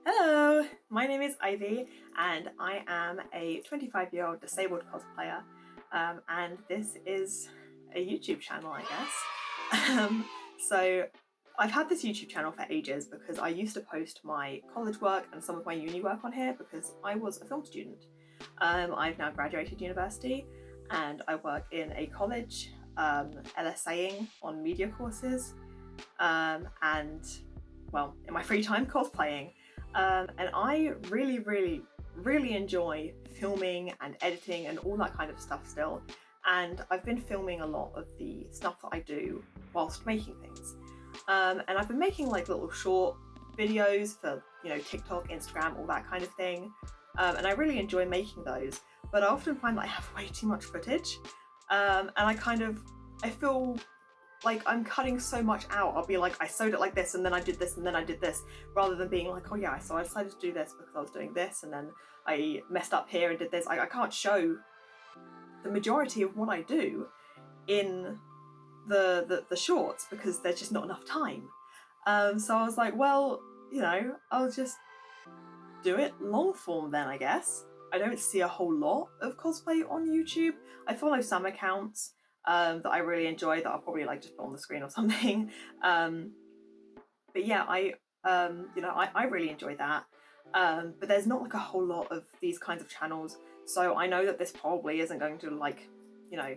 Hello, my name is Ivy and I am a 25-year-old disabled cosplayer, and this is a YouTube channel, I guess. So I've had this YouTube channel for ages because I used to post my college work and some of my uni work on here because I was a film student. I've now graduated university and I work in a college, LSAing on media courses, and well, in my free time cosplaying. And I really enjoy filming and editing and all that kind of stuff still. And I've been filming a lot of the stuff that I do whilst making things. And I've been making like little short videos for, TikTok, Instagram, all that kind of thing. And I really enjoy making those, but I often find that I have way too much footage. And I feel like I'm cutting so much out. I'll be like, I sewed it like this, and then I did this, and then I did this, rather than being like, oh yeah, so I decided to do this because I was doing this, and then I messed up here and did this. I can't show the majority of what I do in the shorts because there's just not enough time. So I was like, well, I'll just do it long form then, I guess. I don't see a whole lot of cosplay on YouTube. I follow some accounts that I really enjoy that I'll probably like just put on the screen or something. But yeah, I really enjoy that. But there's not like a whole lot of these kinds of channels, so I know that this probably isn't going to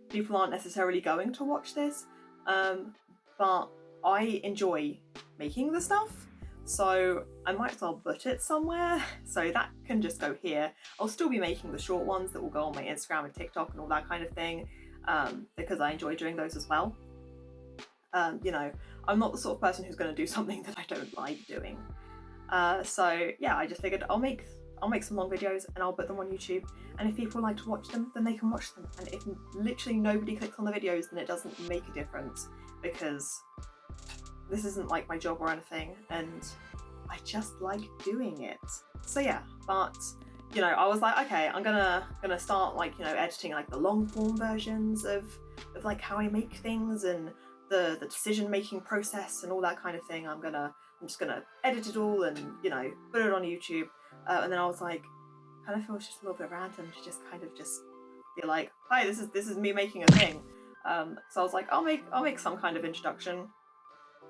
people aren't necessarily going to watch this. But I enjoy making the stuff, so I might as well put it somewhere. So that can just go here. I'll still be making the short ones that will go on my Instagram and TikTok and all that kind of thing. Because I enjoy doing those as well. I'm not the sort of person who's going to do something that I don't like doing. So yeah, I just figured I'll make some long videos and I'll put them on YouTube, and if people like to watch them, then they can watch them. And if literally nobody clicks on the videos, then it doesn't make a difference, because this isn't like my job or anything, and I just like doing it. So yeah, but I was like, okay, I'm gonna start editing like the long form versions of like how I make things and the decision making process and all that kind of thing. I'm just gonna edit it all and put it on YouTube. And then I was like, kind of feels just a little bit random to just be like, hi, this is me making a thing. So I was like, I'll make some kind of introduction.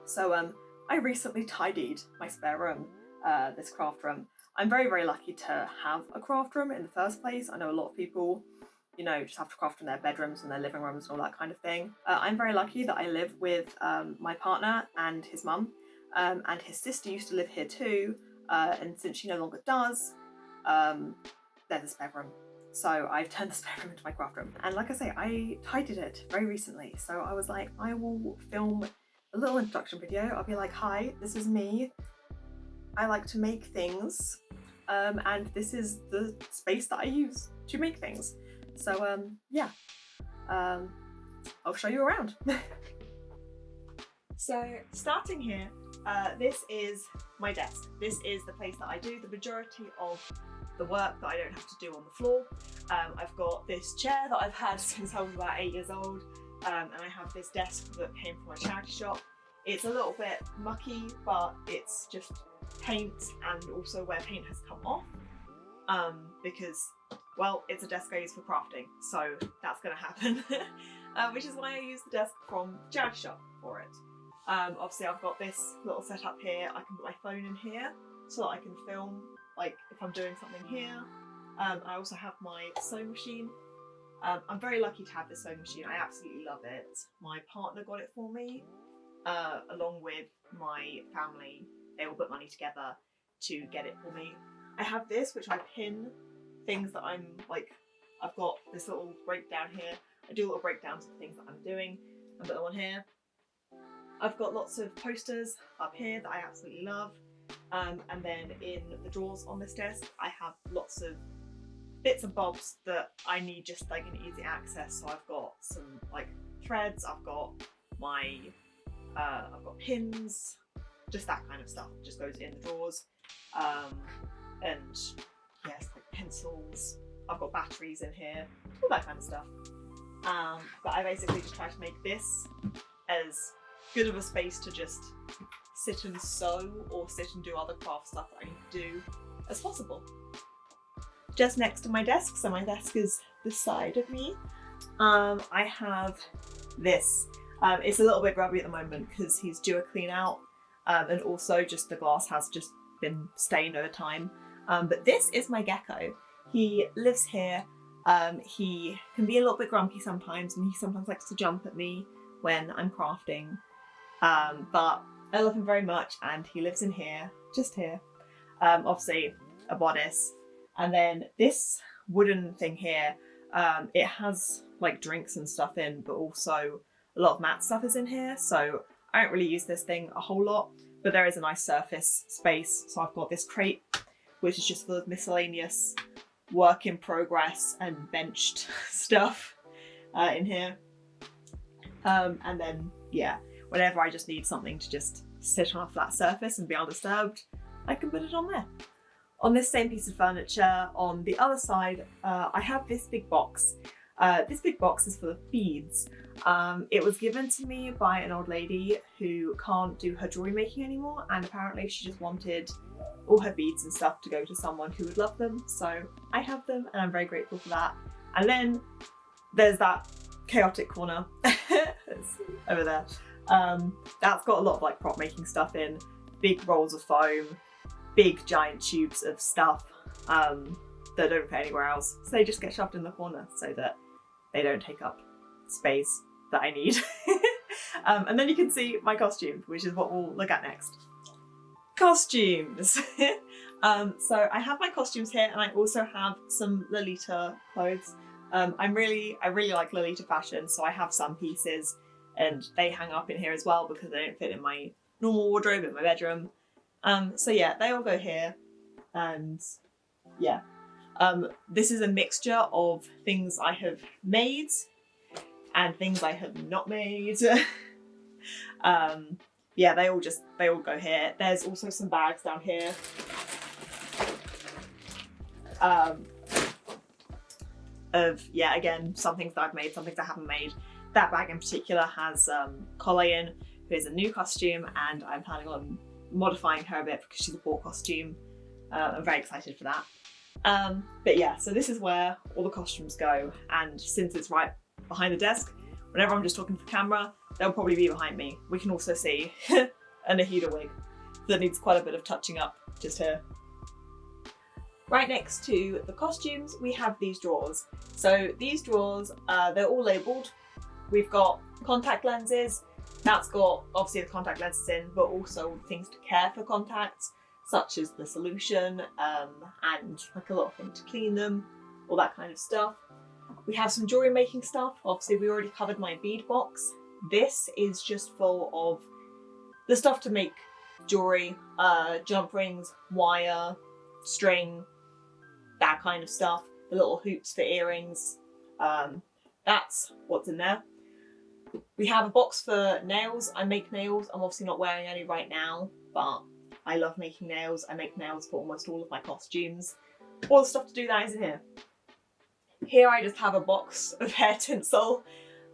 So I recently tidied my spare room, this craft room. I'm very lucky to have a craft room in the first place. I know a lot of people, just have to craft in their bedrooms and their living rooms and all that kind of thing. I'm very lucky that I live with my partner and his mum, and his sister used to live here too, and since she no longer does, there's a spare room. So I've turned the spare room into my craft room. And like I say, I tidied it very recently. So I was like, I will film a little introduction video. I'll be like, hi, this is me. I like to make things, and this is the space that I use to make things. So yeah, I'll show you around. So starting here, this is my desk. This is the place that I do the majority of the work that I don't have to do on the floor. I've got this chair that I've had since I was about 8 years old, and I have this desk that came from a charity shop. It's a little bit mucky, but it's just paint and also where paint has come off, because, well, it's a desk I use for crafting, so that's going to happen. Which is why I use the desk from the charity shop for it. Obviously I've got this little setup here. I can put my phone in here so that I can film, like, if I'm doing something here. I also have my sewing machine. I'm very lucky to have this sewing machine. I absolutely love it. My partner got it for me, along with my family. They all put money together to get it for me. I have this, which I pin things that I'm like, I've got this little breakdown here. I do little breakdowns of the things that I'm doing and put them on here. I've got lots of posters up here that I absolutely love. And then in the drawers on this desk, I have lots of bits and bobs that I need just like an easy access. So I've got some like threads, I've got my, I've got pins, just that kind of stuff just goes in the drawers. And yes, like pencils, I've got batteries in here, all that kind of stuff. But I basically just try to make this as good of a space to just sit and sew or sit and do other craft stuff that I need to do as possible. Just next to my desk, so my desk is this side of me, I have this. It's a little bit grubby at the moment because he's due a clean out, and also just the glass has just been stained over time. But this is my gecko. He lives here. He can be a little bit grumpy sometimes, and he sometimes likes to jump at me when I'm crafting. But I love him very much, and he lives in here, just here. Obviously a bodice. And then this wooden thing here, it has like drinks and stuff in, but also a lot of mat stuff is in here. So I don't really use this thing a whole lot, but there is a nice surface space. So I've got this crate, which is just full of miscellaneous work in progress and benched stuff in here. And then, yeah, whenever I just need something to just sit on a flat surface and be undisturbed, I can put it on there. On this same piece of furniture, on the other side, I have this big box. This big box is full of beads. It was given to me by an old lady who can't do her jewelry making anymore, and apparently she just wanted all her beads and stuff to go to someone who would love them. So I have them, and I'm very grateful for that. And then there's that chaotic corner it's over there. That's got a lot of like prop making stuff in, big rolls of foam, big giant tubes of stuff that don't fit anywhere else. So they just get shoved in the corner so that they don't take up space that I need. And then you can see my costumes, which is what we'll look at next. Costumes! So I have my costumes here, and I also have some Lolita clothes. I really like Lolita fashion, so I have some pieces, and they hang up in here as well because they don't fit in my normal wardrobe in my bedroom. So yeah, they all go here, and yeah. This is a mixture of things I have made and things I have not made. Yeah, they all go here. There's also some bags down here. Yeah, again, some things that I've made, some things I haven't made. That bag in particular has Colleen, who is a new costume, and I'm planning on modifying her a bit because she's a bought costume. I'm very excited for that. But yeah, so this is where all the costumes go, and since it's right behind the desk, whenever I'm just talking to the camera, they'll probably be behind me. We can also see a Nahida wig that needs quite a bit of touching up just here. Right next to the costumes, we have these drawers. So these drawers, they're all labelled. We've got contact lenses. That's got obviously the contact lenses in, but also things to care for contacts, such as the solution and like a little thing to clean them, all that kind of stuff. We have some jewellery making stuff. Obviously we already covered my bead box. This is just full of the stuff to make jewellery, jump rings, wire, string, that kind of stuff. The little hoops for earrings. That's what's in there. We have a box for nails. I make nails. I'm obviously not wearing any right now, but I love making nails. I make nails for almost all of my costumes. All the stuff to do that is in here. Here I just have a box of hair tinsel.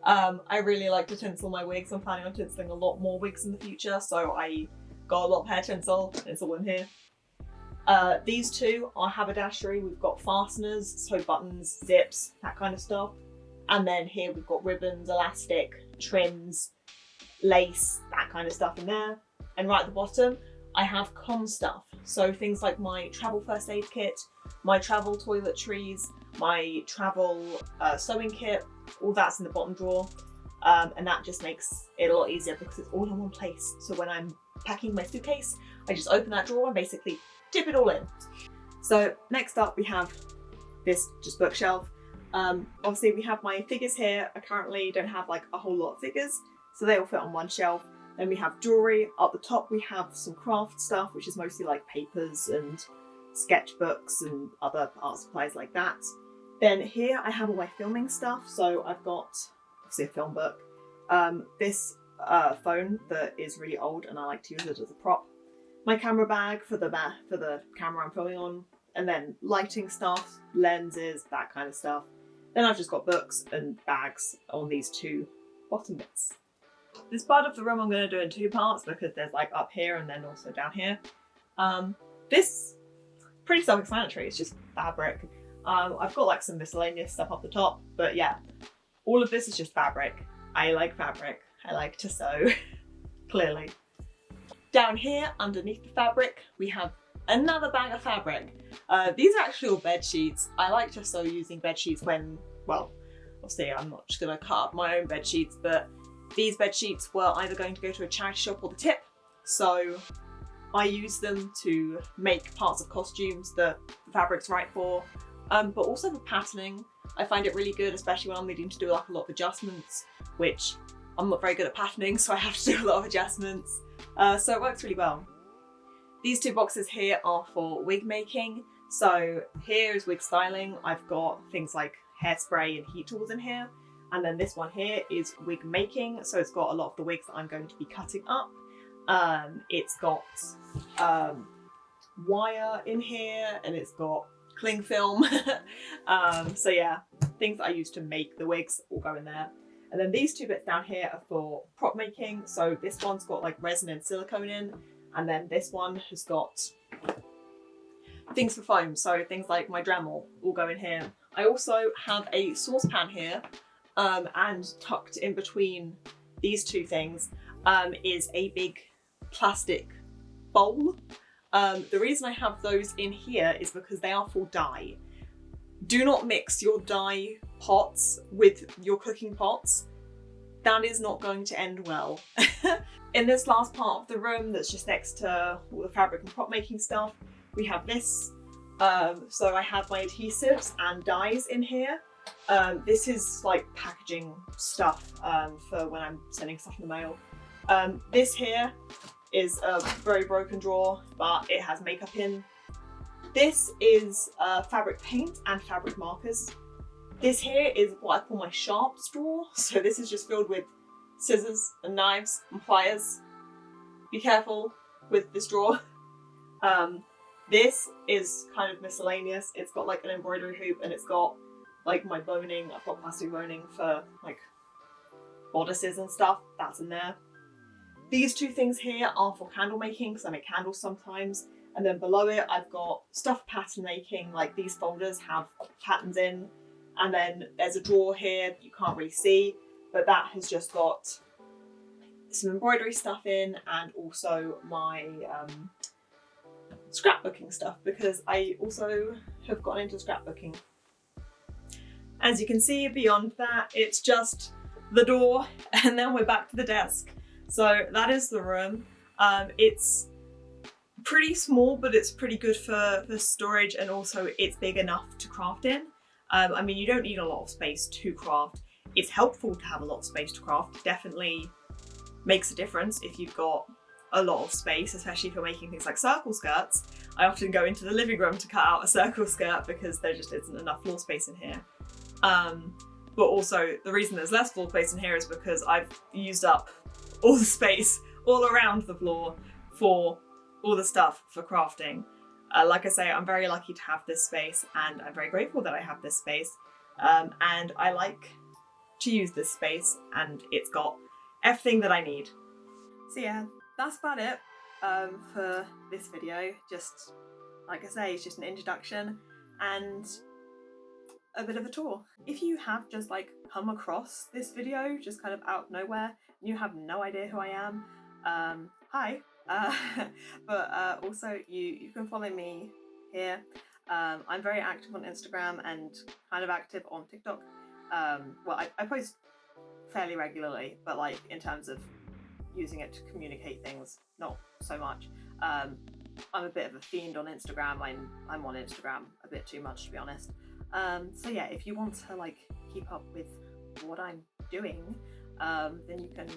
I really like to tinsel my wigs. I'm planning on tinseling a lot more wigs in the future, so I got a lot of hair tinsel. It's all in here. These two are haberdashery. We've got fasteners, so buttons, zips, that kind of stuff. And then here we've got ribbons, elastic, trims, lace, that kind of stuff in there. And right at the bottom, I have con stuff. So things like my travel first aid kit, my travel toiletries, my travel sewing kit, all that's in the bottom drawer. And that just makes it a lot easier because it's all in one place. So when I'm packing my suitcase, I just open that drawer and basically dip it all in. So next up we have this just bookshelf. Obviously we have my figures here. I currently don't have like a whole lot of figures, so they all fit on one shelf. Then we have jewellery. Up the top we have some craft stuff, which is mostly like papers and sketchbooks and other art supplies like that. Then here I have all my filming stuff. So I've got obviously a film book, this phone that is really old and I like to use it as a prop, my camera bag for the camera I'm filming on, and then lighting stuff, lenses, that kind of stuff. Then I've just got books and bags on these two bottom bits. This part of the room I'm going to do in two parts because there's like up here and then also down here. This, pretty self-explanatory, it's just fabric. I've got like some miscellaneous stuff up the top, but yeah, all of this is just fabric. I like fabric. I like to sew, clearly. Down here, underneath the fabric, we have another bag of fabric. These are actually all bed sheets. I like to sew using bed sheets when, well, obviously I'm not just gonna cut up my own bed sheets, but these bed sheets were either going to go to a charity shop or the tip. So I use them to make parts of costumes that the fabric's right for, but also for patterning. I find it really good, especially when I'm needing to do like a lot of adjustments, which I'm not very good at patterning, so I have to do a lot of adjustments. So it works really well. These two boxes here are for wig making. So here is wig styling. I've got things like hairspray and heat tools in here. And then this one here is wig making. So it's got a lot of the wigs that I'm going to be cutting up. It's got wire in here and it's got cling film. So yeah, things that I use to make the wigs all go in there. And then these two bits down here are for prop making. So this one's got like resin and silicone in. And then this one has got things for foam. So things like my Dremel all go in here. I also have a saucepan here. And tucked in between these two things is a big plastic bowl. The reason I have those in here is because they are for dye. Do not mix your dye pots with your cooking pots. That is not going to end well. In this last part of the room that's just next to all the fabric and prop making stuff, we have this. So I have my adhesives and dyes in here. This is like packaging stuff for when I'm sending stuff in the mail. This here is a very broken drawer, but it has makeup in. This is fabric paint and fabric markers. This here is what I call my sharps drawer. So this is just filled with scissors and knives and pliers. Be careful with this drawer. This is kind of miscellaneous. It's got like an embroidery hoop and it's got like my boning. I've got plastic boning for like bodices and stuff. That's in there. These two things here are for candle making because I make candles sometimes. And then below it, I've got stuff for pattern making. Like these folders have patterns in. And then there's a drawer here that you can't really see, but that has just got some embroidery stuff in and also my scrapbooking stuff because I also have gotten into scrapbooking. As you can see, beyond that, it's just the door and then we're back to the desk. So that is the room. It's pretty small, but it's pretty good for storage and also it's big enough to craft in. I mean, you don't need a lot of space to craft. It's helpful to have a lot of space to craft. Definitely makes a difference if you've got a lot of space, especially if you're making things like circle skirts. I often go into the living room to cut out a circle skirt because there just isn't enough floor space in here. But also the reason there's less floor space in here is because I've used up all the space all around the floor for all the stuff for crafting. Like I say, I'm very lucky to have this space and I'm very grateful that I have this space. And I like to use this space and it's got everything that I need. So yeah, that's about it for this video. Just, like I say, it's just an introduction and a bit of a tour. If you have just like come across this video just kind of out of nowhere, you have no idea who I am, hi. But also you can follow me here. I'm very active on Instagram and kind of active on TikTok. Well, I post fairly regularly, but like in terms of using it to communicate things, not so much. I'm a bit of a fiend on Instagram. I'm on Instagram a bit too much, to be honest. So yeah, if you want to like keep up with what I'm doing, then you can,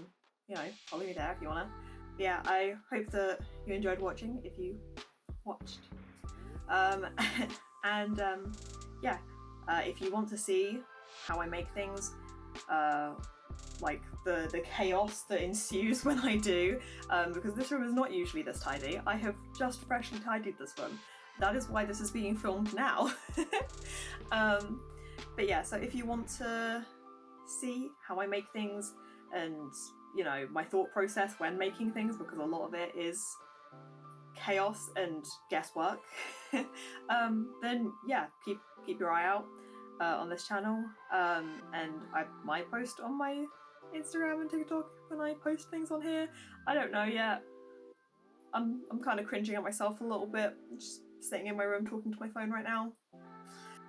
you know, follow me there if you wanna. Yeah, I hope that you enjoyed watching if you watched. Yeah, if you want to see how I make things, like the chaos that ensues when I do, because this room is not usually this tidy. I have just freshly tidied this room. That is why this is being filmed now. But yeah, so if you want to see how I make things and you know, my thought process when making things, because a lot of it is chaos and guesswork, then yeah, keep your eye out on this channel. And I might post on my Instagram and TikTok when I post things on here. I don't know yet. I'm kind of cringing at myself a little bit, just sitting in my room talking to my phone right now.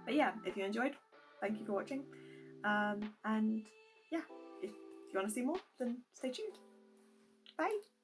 But yeah, if you enjoyed, thank you for watching. And yeah, if you want to see more, then stay tuned. Bye!